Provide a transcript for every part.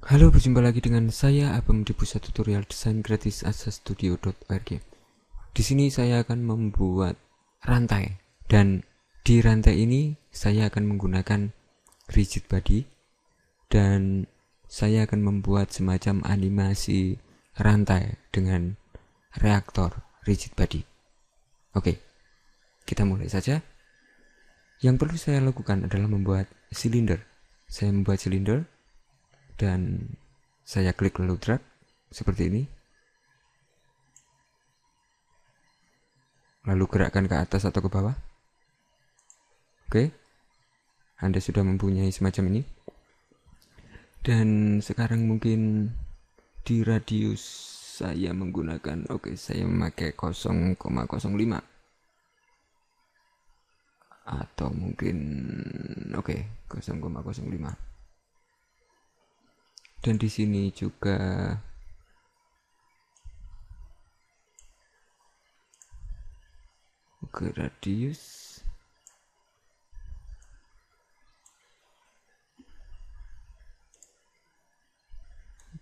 Halo, berjumpa lagi dengan saya Abang di pusat tutorial desain gratis asastudio.org. Di sini saya akan membuat rantai, dan di rantai ini saya akan menggunakan rigid body, dan saya akan membuat semacam animasi rantai dengan reaktor rigid body. Oke, kita mulai saja. Yang perlu saya lakukan adalah membuat silinder. Saya membuat silinder dan saya klik lalu drag seperti ini, lalu gerakkan ke atas atau ke bawah. Oke, Anda sudah mempunyai semacam ini. Dan sekarang mungkin di radius saya menggunakan, saya memakai 0,05 atau mungkin 0,05. Dan di sini juga radius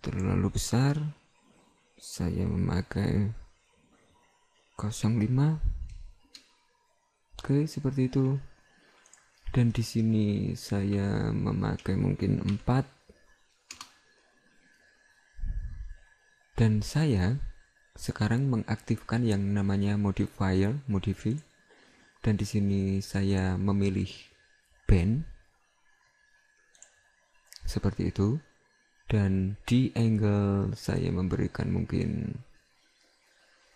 terlalu besar, saya memakai 0,5. Oke, seperti itu. Dan di sini saya memakai mungkin 4. Dan saya sekarang mengaktifkan yang namanya modifier, modify. Dan di sini saya memilih band seperti itu. Dan di angle saya memberikan mungkin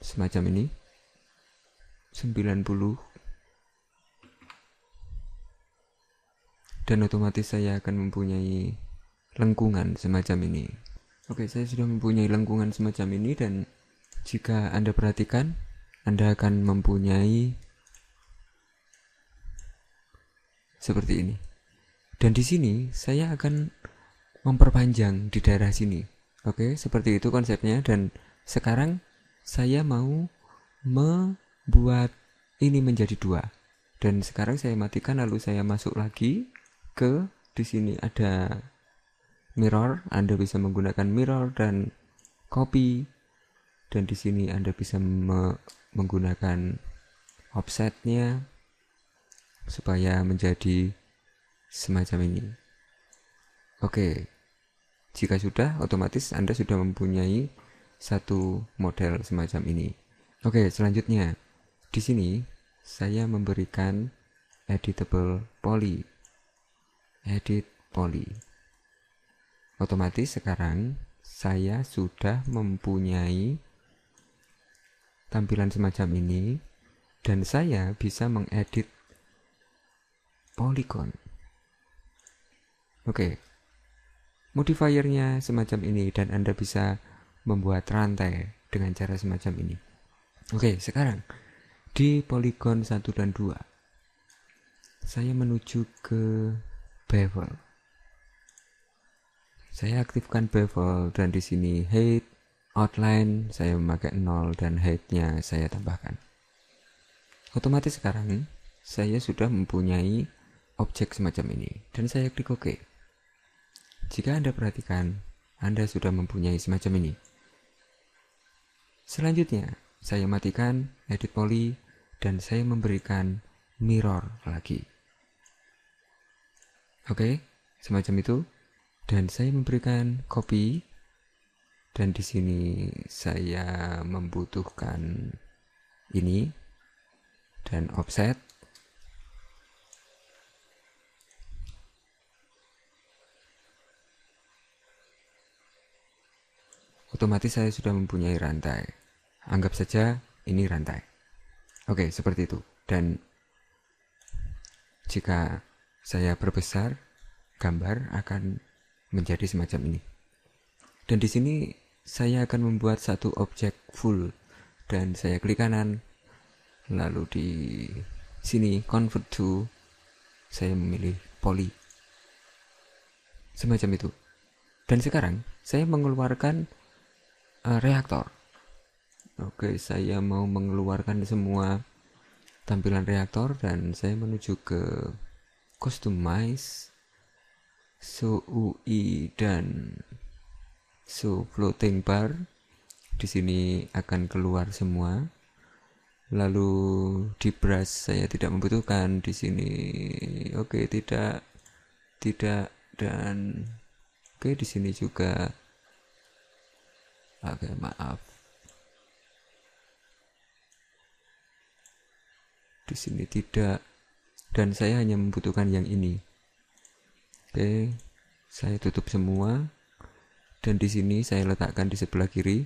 semacam ini, 90. Dan otomatis saya akan mempunyai lengkungan semacam ini. Oke, saya sudah mempunyai lengkungan semacam ini, dan jika Anda perhatikan, Anda akan mempunyai seperti ini. Dan di sini saya akan memperpanjang di daerah sini. Oke, seperti itu konsepnya. Dan sekarang saya mau membuat ini menjadi 2. Dan sekarang saya matikan, lalu saya masuk lagi ke di sini ada mirror. Anda bisa menggunakan mirror dan copy, dan di sini Anda bisa menggunakan offsetnya supaya menjadi semacam ini. Oke, jika sudah, otomatis Anda sudah mempunyai satu model semacam ini. Oke, selanjutnya di sini saya memberikan editable poly. Edit poly. Otomatis sekarang saya sudah mempunyai tampilan semacam ini, dan saya bisa mengedit polygon. Oke, modifiernya semacam ini, dan Anda bisa membuat rantai dengan cara semacam ini. Oke, sekarang di polygon 1 dan 2 saya menuju ke bevel. Saya aktifkan bevel, dan di sini height, outline saya memakai 0, dan height-nya saya tambahkan. Otomatis sekarang saya sudah mempunyai objek semacam ini, dan saya klik OK. Jika Anda perhatikan, Anda sudah mempunyai semacam ini. Selanjutnya, saya matikan edit poly, dan saya memberikan mirror lagi. Oke, semacam itu. Dan saya memberikan copy, dan di sini saya membutuhkan ini dan offset. Otomatis saya sudah mempunyai rantai. Anggap saja ini rantai. Oke, seperti itu. Dan jika saya perbesar, gambar akan menjadi semacam ini. Dan di sini saya akan membuat satu objek full, dan saya klik kanan, lalu di sini convert to, saya memilih poly semacam itu. Dan sekarang saya mengeluarkan reaktor. Oke, saya mau mengeluarkan semua tampilan reaktor, dan saya menuju ke customize, show UI, dan So floating bar di sini akan keluar semua. Lalu di brush saya tidak membutuhkan di sini. Oke, tidak dan oke di sini juga. Oke, maaf. Di sini tidak, dan saya hanya membutuhkan yang ini. Oke, saya tutup semua, dan di sini saya letakkan di sebelah kiri.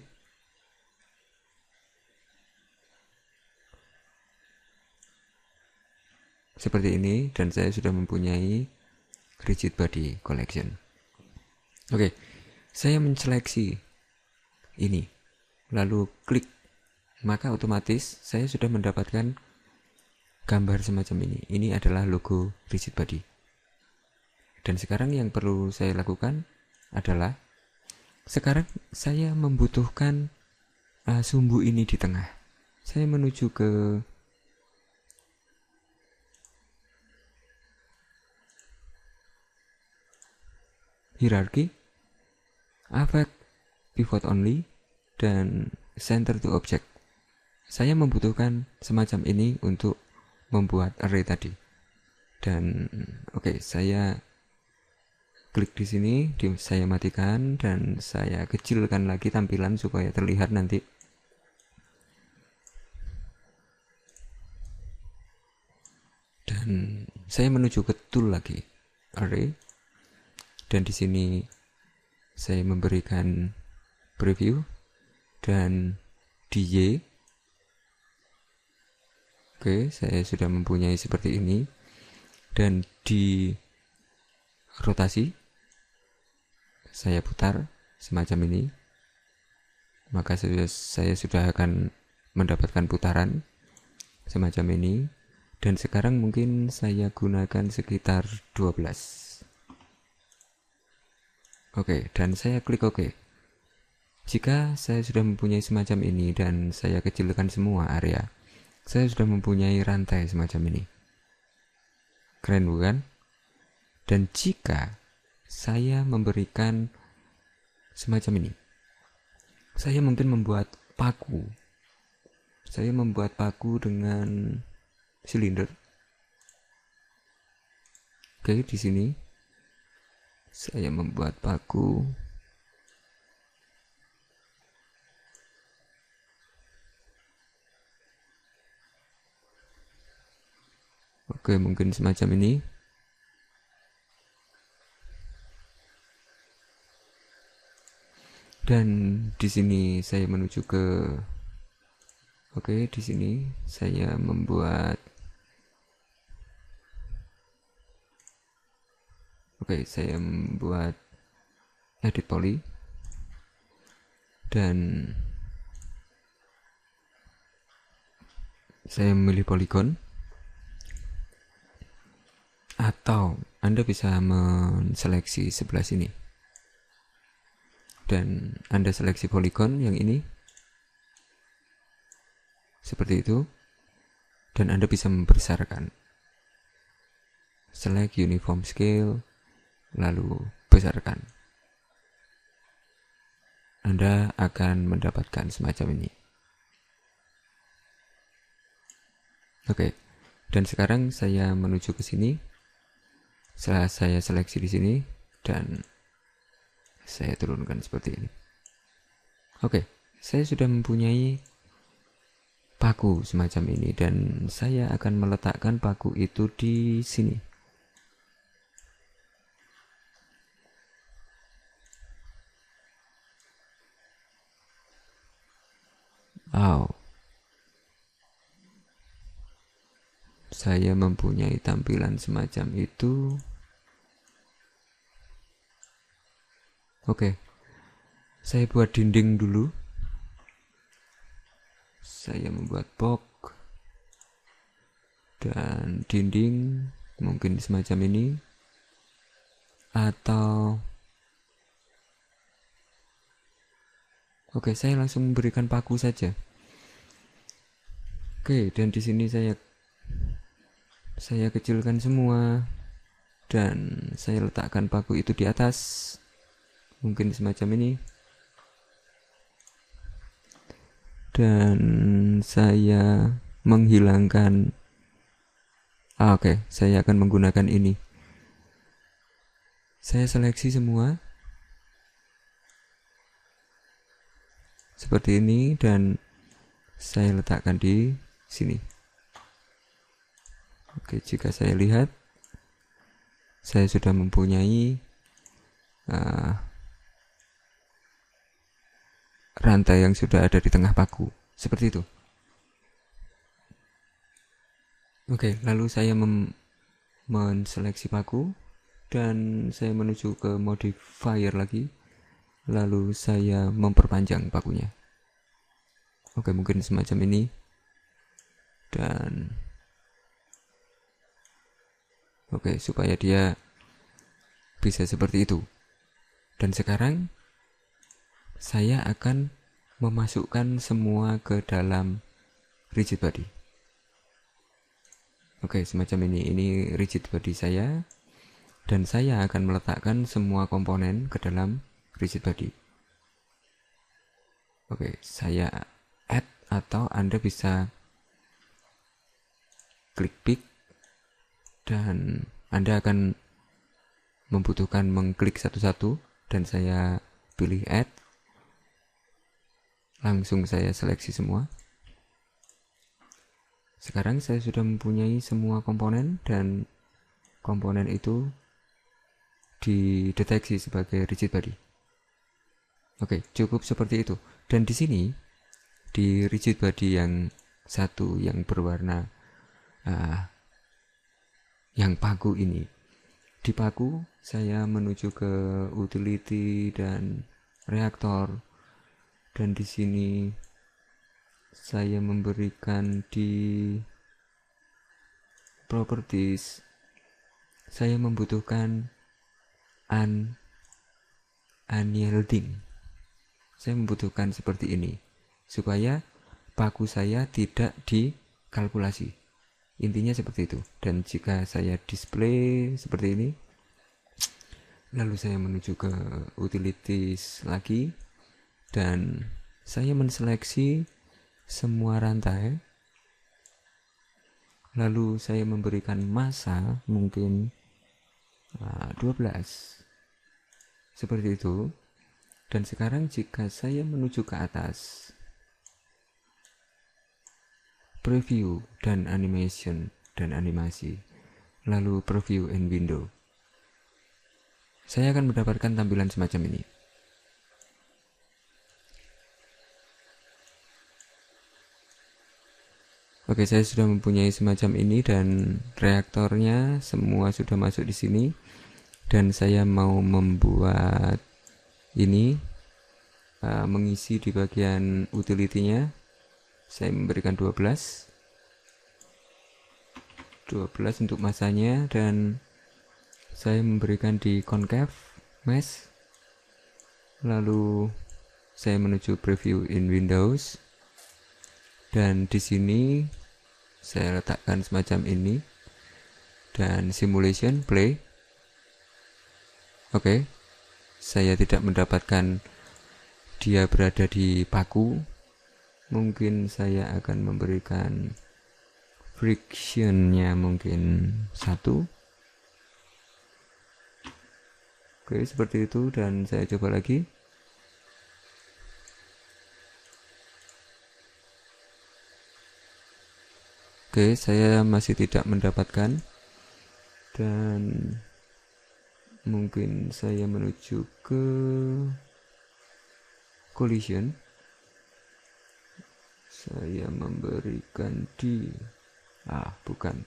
Seperti ini, dan saya sudah mempunyai rigid body collection. Oke, saya menseleksi ini, lalu klik, maka otomatis saya sudah mendapatkan gambar semacam ini. Ini adalah logo rigid body. Dan sekarang yang perlu saya lakukan adalah, sekarang saya membutuhkan sumbu ini di tengah. Saya menuju ke hierarchy, affect, pivot only, dan center to object. Saya membutuhkan semacam ini untuk membuat array tadi. Dan oke, saya klik di sini, saya matikan dan saya kecilkan lagi tampilan supaya terlihat nanti. Dan saya menuju ke tool lagi, array. Dan di sini saya memberikan preview dan DJ. Oke, saya sudah mempunyai seperti ini. Dan di rotasi saya putar semacam ini, maka saya sudah akan mendapatkan putaran semacam ini. Dan sekarang mungkin saya gunakan sekitar 12. Oke, dan saya klik OK. Jika saya sudah mempunyai semacam ini dan saya kecilkan semua area, saya sudah mempunyai rantai semacam ini. Keren bukan? Dan jika saya memberikan semacam ini, saya mungkin membuat paku. Saya membuat paku dengan silinder. Oke, di sini saya membuat paku. Oke, mungkin semacam ini. Dan di sini saya menuju ke di sini saya membuat saya membuat edit poly dan saya memilih polygon, atau Anda bisa menseleksi sebelah sini dan Anda seleksi polygon yang ini seperti itu, dan Anda bisa membesarkan, select uniform scale, lalu besarkan. Anda akan mendapatkan semacam ini. Oke, dan sekarang saya menuju ke sini. Setelah saya seleksi di sini dan saya turunkan seperti ini. Oke, saya sudah mempunyai paku semacam ini dan saya akan meletakkan paku itu di sini. Saya mempunyai tampilan semacam itu. Oke, saya buat dinding dulu. Saya membuat box dan dinding mungkin semacam ini, atau saya langsung memberikan paku saja. Dan di sini saya kecilkan semua dan saya letakkan paku itu di atas, mungkin semacam ini. dan saya menghilangkan oke, saya akan menggunakan ini. Saya seleksi semua seperti ini dan saya letakkan di sini. Oke, jika saya lihat saya sudah mempunyai rantai yang sudah ada di tengah paku seperti itu. Oke, lalu saya menseleksi paku dan saya menuju ke modifier lagi, lalu saya memperpanjang pakunya. Oke, mungkin semacam ini, dan oke, supaya dia bisa seperti itu. Dan sekarang saya akan memasukkan semua ke dalam rigid body. Oke, semacam ini rigid body saya, dan saya akan meletakkan semua komponen ke dalam rigid body. Oke, saya add, atau Anda bisa klik pick, dan Anda akan membutuhkan mengklik satu-satu, dan saya pilih add, langsung saya seleksi semua. Sekarang saya sudah mempunyai semua komponen, dan komponen itu dideteksi sebagai rigid body. Oke, cukup seperti itu. Dan di sini, di rigid body yang satu yang berwarna yang paku ini, di paku saya menuju ke utility dan reaktor, dan di sini saya memberikan di properties, saya membutuhkan unyielding. Saya membutuhkan seperti ini supaya paku saya tidak dikalkulasi. Intinya seperti itu. Dan jika saya display seperti ini, lalu saya menuju ke utilities lagi, dan saya menseleksi semua rantai, lalu saya memberikan massa mungkin 12 seperti itu. Dan sekarang jika saya menuju ke atas, preview dan animation dan animasi, lalu preview in window, saya akan mendapatkan tampilan semacam ini. Oke, saya sudah mempunyai semacam ini, dan reaktornya semua sudah masuk di sini, dan saya mau membuat ini mengisi di bagian utility-nya. Saya memberikan 12 untuk masanya, dan saya memberikan di concave mesh, lalu saya menuju preview in Windows, dan di sini saya letakkan semacam ini, dan simulation play. Oke, saya tidak mendapatkan dia berada di paku. Mungkin saya akan memberikan frictionnya mungkin 1. Oke, seperti itu, dan saya coba lagi. Oke, saya masih tidak mendapatkan, dan mungkin saya menuju ke collision. Saya memberikan di bukan.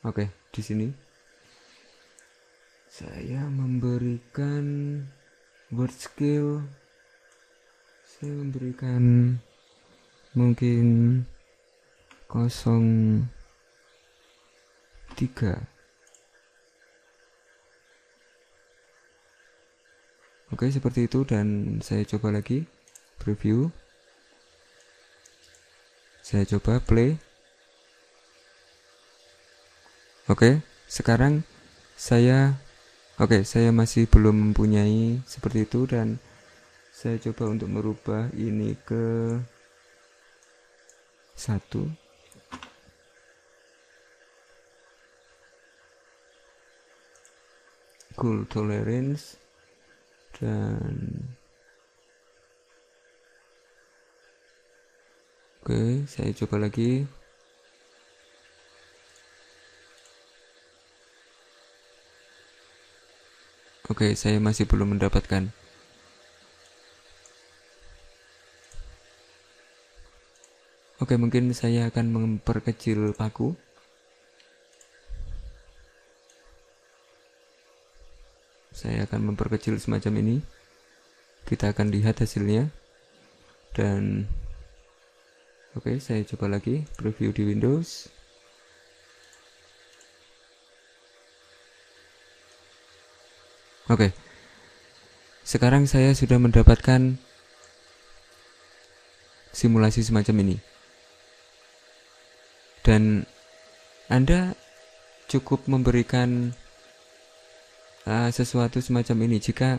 Oke, di sini saya memberikan word scale, saya memberikan mungkin 0,3. Oke, seperti itu, dan saya coba lagi preview. Saya coba play. Oke, sekarang saya masih belum mempunyai seperti itu, dan Saya coba untuk merubah ini ke 1. Cool tolerance, dan oke, saya coba lagi. Oke, saya masih belum mendapatkan. Oke, mungkin saya akan memperkecil paku. Saya akan memperkecil semacam ini. Kita akan lihat hasilnya. Dan oke, saya coba lagi preview di Windows. Oke, sekarang saya sudah mendapatkan simulasi semacam ini. Dan Anda cukup memberikan sesuatu semacam ini jika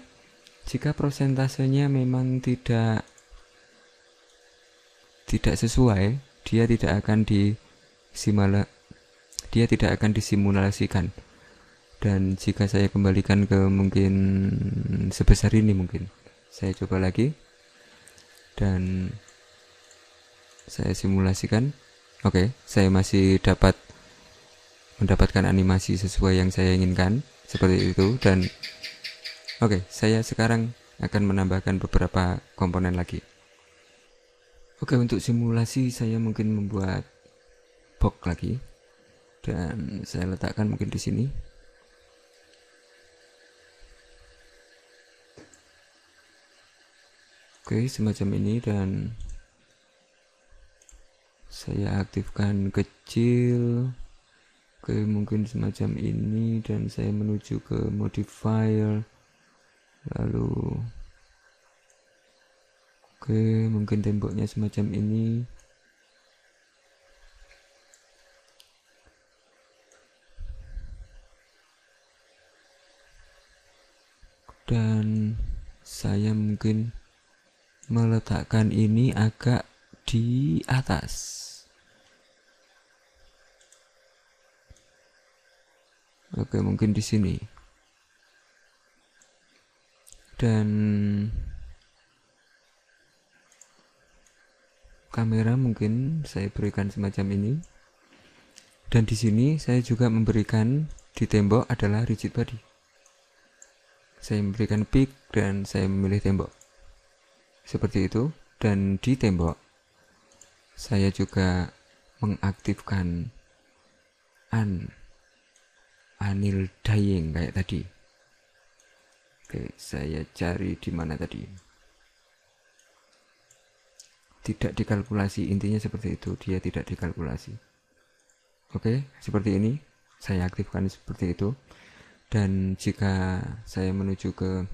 prosentasenya memang tidak sesuai, dia tidak akan disimulasikan. Dan jika saya kembalikan ke mungkin sebesar ini, mungkin saya coba lagi dan saya simulasikan. Oke, saya masih mendapatkan animasi sesuai yang saya inginkan, seperti itu. Dan oke, saya sekarang akan menambahkan beberapa komponen lagi. Oke, untuk simulasi saya mungkin membuat box lagi dan saya letakkan mungkin di sini. Oke, semacam ini, dan saya aktifkan kecil. Oke, mungkin semacam ini, dan saya menuju ke modifier. Lalu oke, mungkin temboknya semacam ini. Dan saya mungkin meletakkan ini agak di atas. Oke, mungkin di sini. Dan kamera mungkin saya berikan semacam ini. Dan di sini saya juga memberikan di tembok adalah rigid body. Saya memberikan pick dan saya memilih tembok. Seperti itu. Dan di tembok saya juga mengaktifkan anneal dyeing kayak tadi. Oke, saya cari di mana tadi. Tidak dikalkulasi, intinya seperti itu, dia tidak dikalkulasi. Oke, seperti ini. Saya aktifkan seperti itu. Dan jika saya menuju ke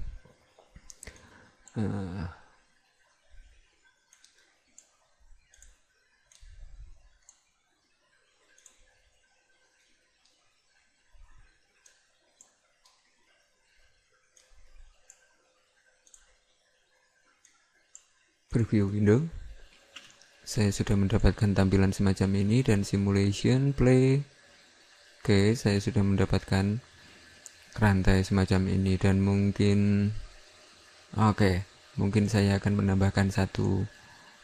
preview window, saya sudah mendapatkan tampilan semacam ini. Dan simulation play, oke, saya sudah mendapatkan rantai semacam ini. Dan mungkin mungkin saya akan menambahkan satu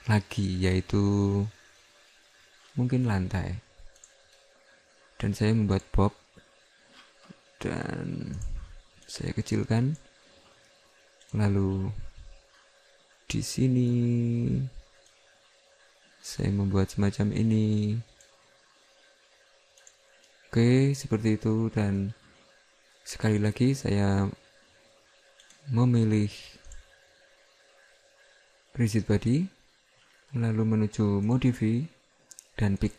lagi, yaitu mungkin lantai. Dan saya membuat box dan saya kecilkan. Lalu di sini saya membuat semacam ini. Oke, seperti itu. Dan sekali lagi saya memilih rigid body, lalu menuju modify dan pick.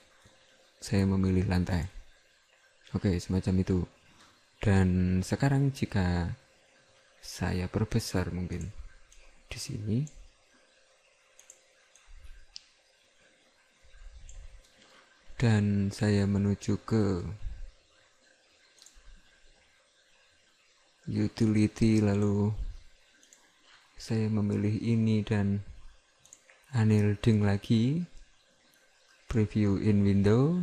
Saya memilih lantai. Oke, semacam itu. Dan sekarang jika saya perbesar mungkin di sini, dan saya menuju ke utility, lalu Saya memilih ini dan unyielding lagi, preview in window,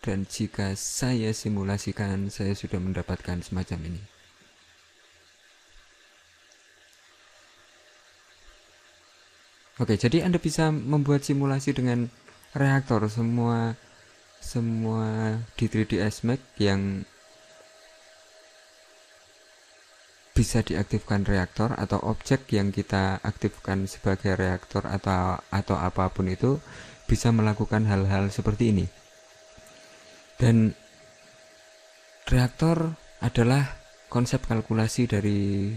dan jika saya simulasikan, saya sudah mendapatkan semacam ini. Oke, jadi Anda bisa membuat simulasi dengan reaktor semua di 3ds Max yang bisa diaktifkan reaktor atau objek yang kita aktifkan sebagai reaktor atau apapun itu bisa melakukan hal-hal seperti ini. Dan reaktor adalah konsep kalkulasi dari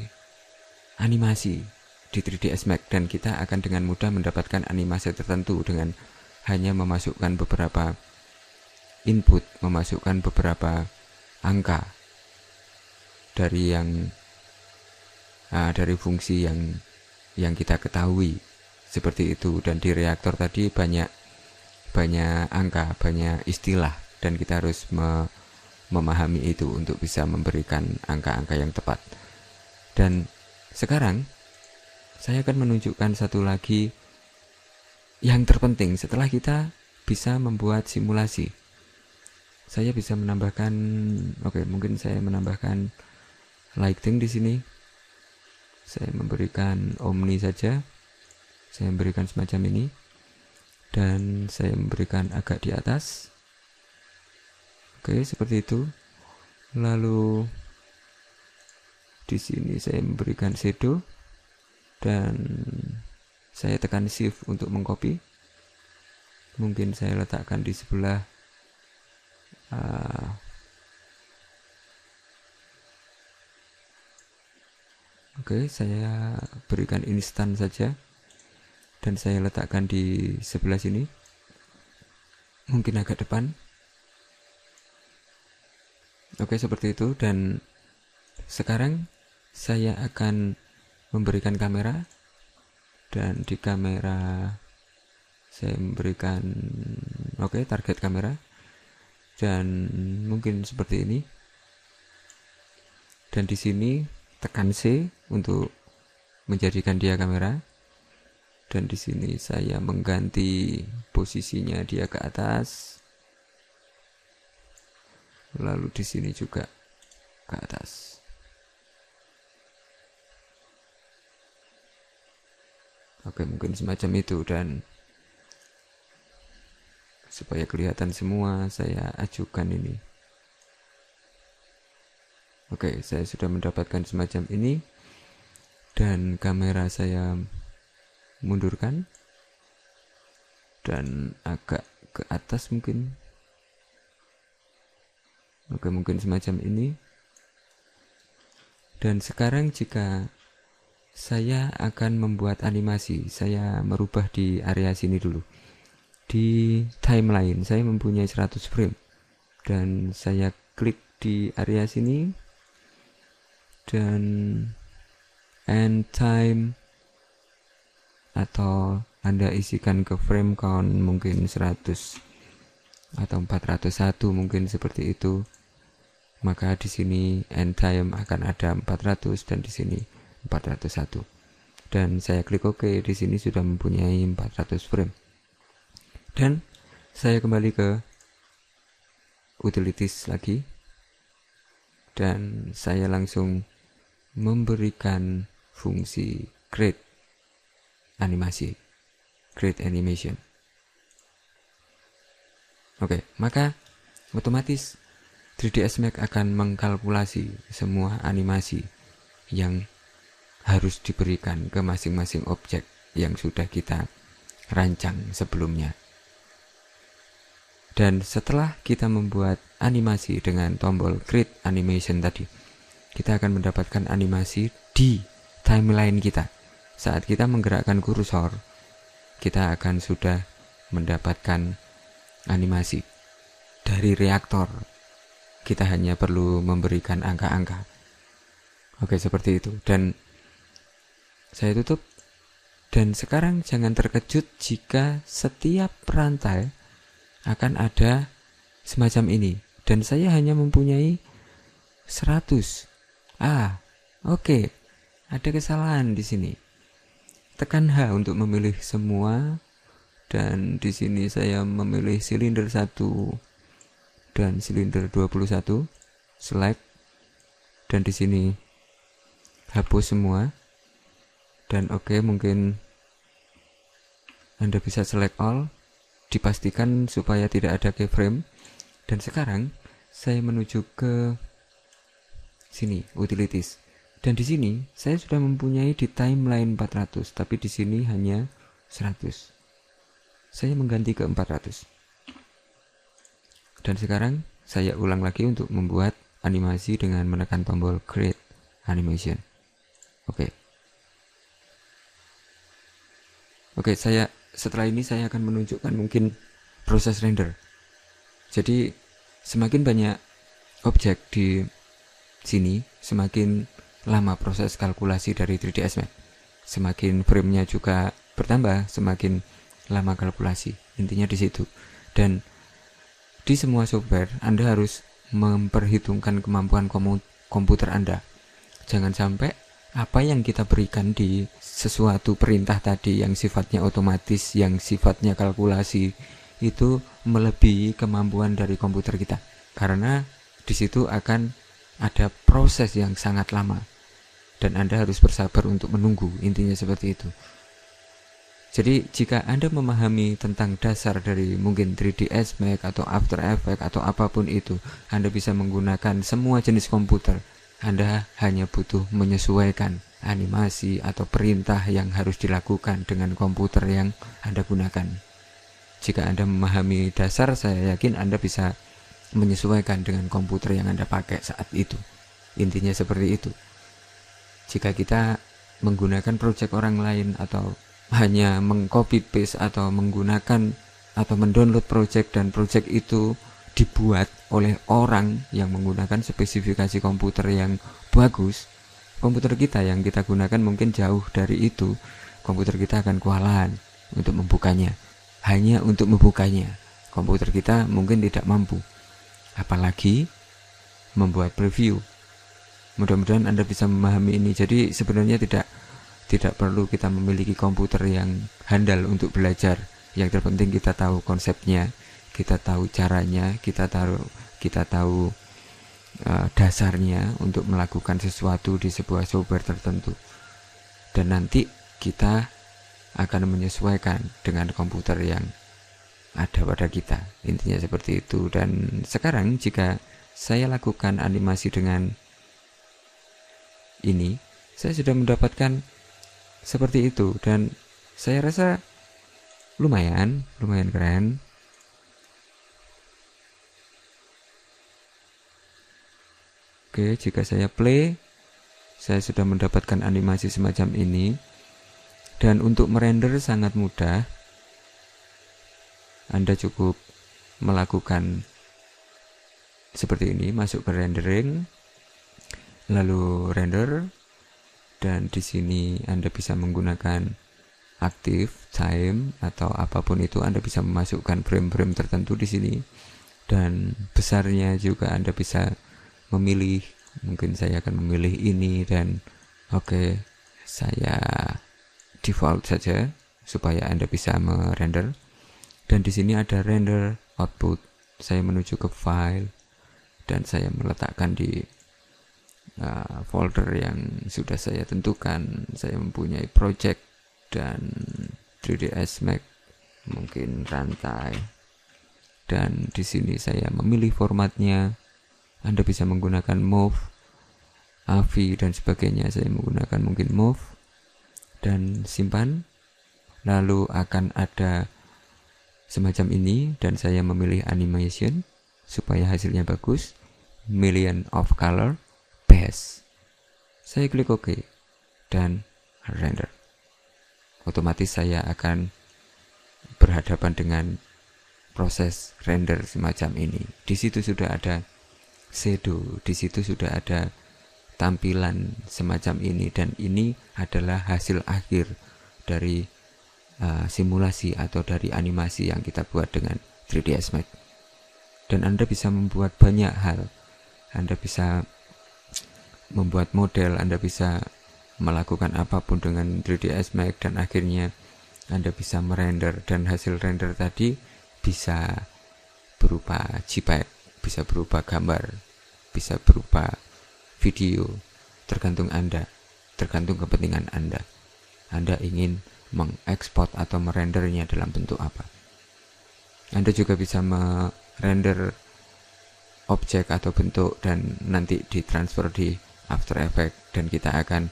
animasi di 3ds Max, dan kita akan dengan mudah mendapatkan animasi tertentu dengan hanya memasukkan beberapa input, memasukkan beberapa angka dari dari fungsi yang kita ketahui seperti itu. Dan di reaktor tadi banyak angka, banyak istilah, dan kita harus memahami itu untuk bisa memberikan angka-angka yang tepat. Dan sekarang saya akan menunjukkan satu lagi yang terpenting setelah kita bisa membuat simulasi. Saya bisa menambahkan, mungkin saya menambahkan lighting di sini. Saya memberikan omni saja. Saya memberikan semacam ini, dan saya memberikan agak di atas. Seperti itu. Lalu di sini saya memberikan shadow, dan saya tekan shift untuk mengcopy. Mungkin saya letakkan di sebelah saya berikan instan saja, dan saya letakkan di sebelah sini, mungkin agak depan. Seperti itu. Dan sekarang saya akan memberikan kamera, dan di kamera saya memberikan target kamera, dan mungkin seperti ini. Dan di sini tekan C untuk menjadikan dia kamera, dan di sini saya mengganti posisinya dia ke atas, lalu di sini juga ke atas. Mungkin semacam itu. Dan supaya kelihatan semua, saya ajukan ini. Saya sudah mendapatkan semacam ini, dan kamera saya mundurkan dan agak ke atas mungkin. Mungkin semacam ini. Dan sekarang jika saya akan membuat animasi, saya merubah di area sini dulu. Di timeline saya mempunyai 100 frame, dan saya klik di area sini, dan end time, atau Anda isikan ke frame count mungkin 100 atau 401, mungkin seperti itu. Maka di sini end time akan ada 400, dan di sini 401. Dan saya klik OK. Di sini sudah mempunyai 400 frame. Dan saya kembali ke utilities lagi, dan saya langsung memberikan fungsi create animation. Maka otomatis 3ds Max akan mengkalkulasi semua animasi yang harus diberikan ke masing-masing objek yang sudah kita rancang sebelumnya. Dan setelah kita membuat animasi dengan tombol create animation tadi, kita akan mendapatkan animasi di timeline kita. Saat kita menggerakkan kursor, kita akan sudah mendapatkan animasi dari reaktor. Kita hanya perlu memberikan angka-angka. Seperti itu. Dan saya tutup. Dan sekarang jangan terkejut jika setiap rantai akan ada semacam ini. Dan saya hanya mempunyai 100. ada kesalahan di sini. Tekan H untuk memilih semua, dan di sini saya memilih silinder 1 dan silinder 21, select, dan di sini hapus semua, dan oke. Mungkin Anda bisa select all, dipastikan supaya tidak ada keyframe. Dan sekarang saya menuju ke sini, utilities. Dan di sini saya sudah mempunyai di timeline 400, tapi di sini hanya 100. Saya mengganti ke 400. Dan sekarang saya ulang lagi untuk membuat animasi dengan menekan tombol create animation. Oke. Oke, setelah ini saya akan menunjukkan mungkin proses render. Jadi semakin banyak objek di sini, semakin lama proses kalkulasi dari 3ds Max. Semakin framenya juga bertambah, semakin lama kalkulasi. Intinya di situ. Dan di semua software Anda harus memperhitungkan kemampuan komputer Anda. Jangan sampai apa yang kita berikan di sesuatu perintah tadi yang sifatnya otomatis, yang sifatnya kalkulasi, itu melebihi kemampuan dari komputer kita. Karena di situ akan ada proses yang sangat lama dan Anda harus bersabar untuk menunggu. Intinya seperti itu. Jadi jika Anda memahami tentang dasar dari mungkin 3ds Max atau After Effects atau apapun itu, Anda bisa menggunakan semua jenis komputer. Anda hanya butuh menyesuaikan animasi atau perintah yang harus dilakukan dengan komputer yang Anda gunakan. Jika Anda memahami dasar, saya yakin Anda bisa menyesuaikan dengan komputer yang Anda pakai saat itu. Intinya seperti itu. Jika kita menggunakan project orang lain atau hanya mengcopy paste atau menggunakan atau mendownload project dan project itu dibuat oleh orang yang menggunakan spesifikasi komputer yang bagus, komputer kita yang kita gunakan mungkin jauh dari itu, komputer kita akan kewalahan untuk membukanya. Hanya untuk membukanya, komputer kita mungkin tidak mampu, apalagi membuat preview. Mudah-mudahan Anda bisa memahami ini. Jadi sebenarnya tidak perlu kita memiliki komputer yang handal untuk belajar. Yang terpenting kita tahu konsepnya, kita tahu caranya, kita tahu dasarnya untuk melakukan sesuatu di sebuah software tertentu. Dan nanti kita akan menyesuaikan dengan komputer yang ada pada kita. Intinya seperti itu. Dan sekarang jika saya lakukan animasi dengan ini, saya sudah mendapatkan seperti itu dan saya rasa lumayan keren. Oke, jika saya play, saya sudah mendapatkan animasi semacam ini. Dan untuk merender sangat mudah. Anda cukup melakukan seperti ini, masuk ke rendering, lalu render, dan di sini Anda bisa menggunakan active time atau apapun itu. Anda bisa memasukkan frame-frame tertentu di sini, dan besarnya juga Anda bisa memilih. Mungkin saya akan memilih ini dan oke, saya default saja supaya Anda bisa merender. Dan di sini ada render output. Saya menuju ke file dan saya meletakkan di folder yang sudah saya tentukan. Saya mempunyai project dan 3ds Max, mungkin rantai. Dan di sini saya memilih formatnya. Anda bisa menggunakan move, AVI dan sebagainya. Saya menggunakan mungkin move dan simpan. Lalu akan ada semacam ini dan saya memilih animation supaya hasilnya bagus. Million of color, best. Saya klik OK dan render. Otomatis saya akan berhadapan dengan proses render semacam ini. Di situ sudah ada shadow, di situ sudah ada tampilan semacam ini, dan ini adalah hasil akhir dari simulasi atau dari animasi yang kita buat dengan 3ds Max. Dan Anda bisa membuat banyak hal. Anda bisa membuat model, Anda bisa melakukan apapun dengan 3ds Max, dan akhirnya Anda bisa merender, dan hasil render tadi bisa berupa JPEG, bisa berupa gambar, bisa berupa video, tergantung Anda, tergantung kepentingan Anda. Anda ingin mengekspor atau merendernya dalam bentuk apa. Anda juga bisa merender objek atau bentuk dan nanti ditransfer di After Effects, dan kita akan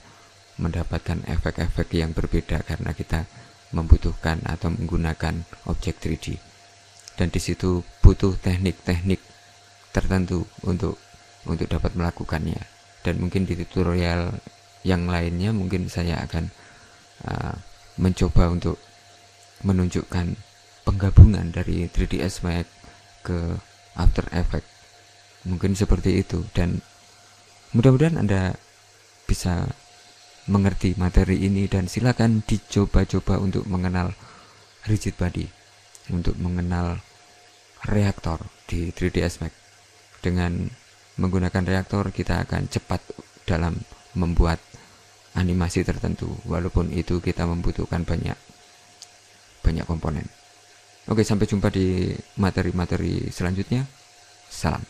mendapatkan efek-efek yang berbeda karena kita membutuhkan atau menggunakan objek 3D. Dan di situ butuh teknik-teknik tertentu untuk dapat melakukannya. Dan mungkin di tutorial yang lainnya mungkin saya akan mencoba untuk menunjukkan penggabungan dari 3ds Max ke After Effects. Mungkin seperti itu, dan mudah-mudahan Anda bisa mengerti materi ini, dan silakan dicoba-coba untuk mengenal rigid body, untuk mengenal reaktor di 3ds Max. Dengan menggunakan reaktor kita akan cepat dalam membuat animasi tertentu, walaupun itu kita membutuhkan banyak komponen. Oke, sampai jumpa di materi-materi selanjutnya. Salam.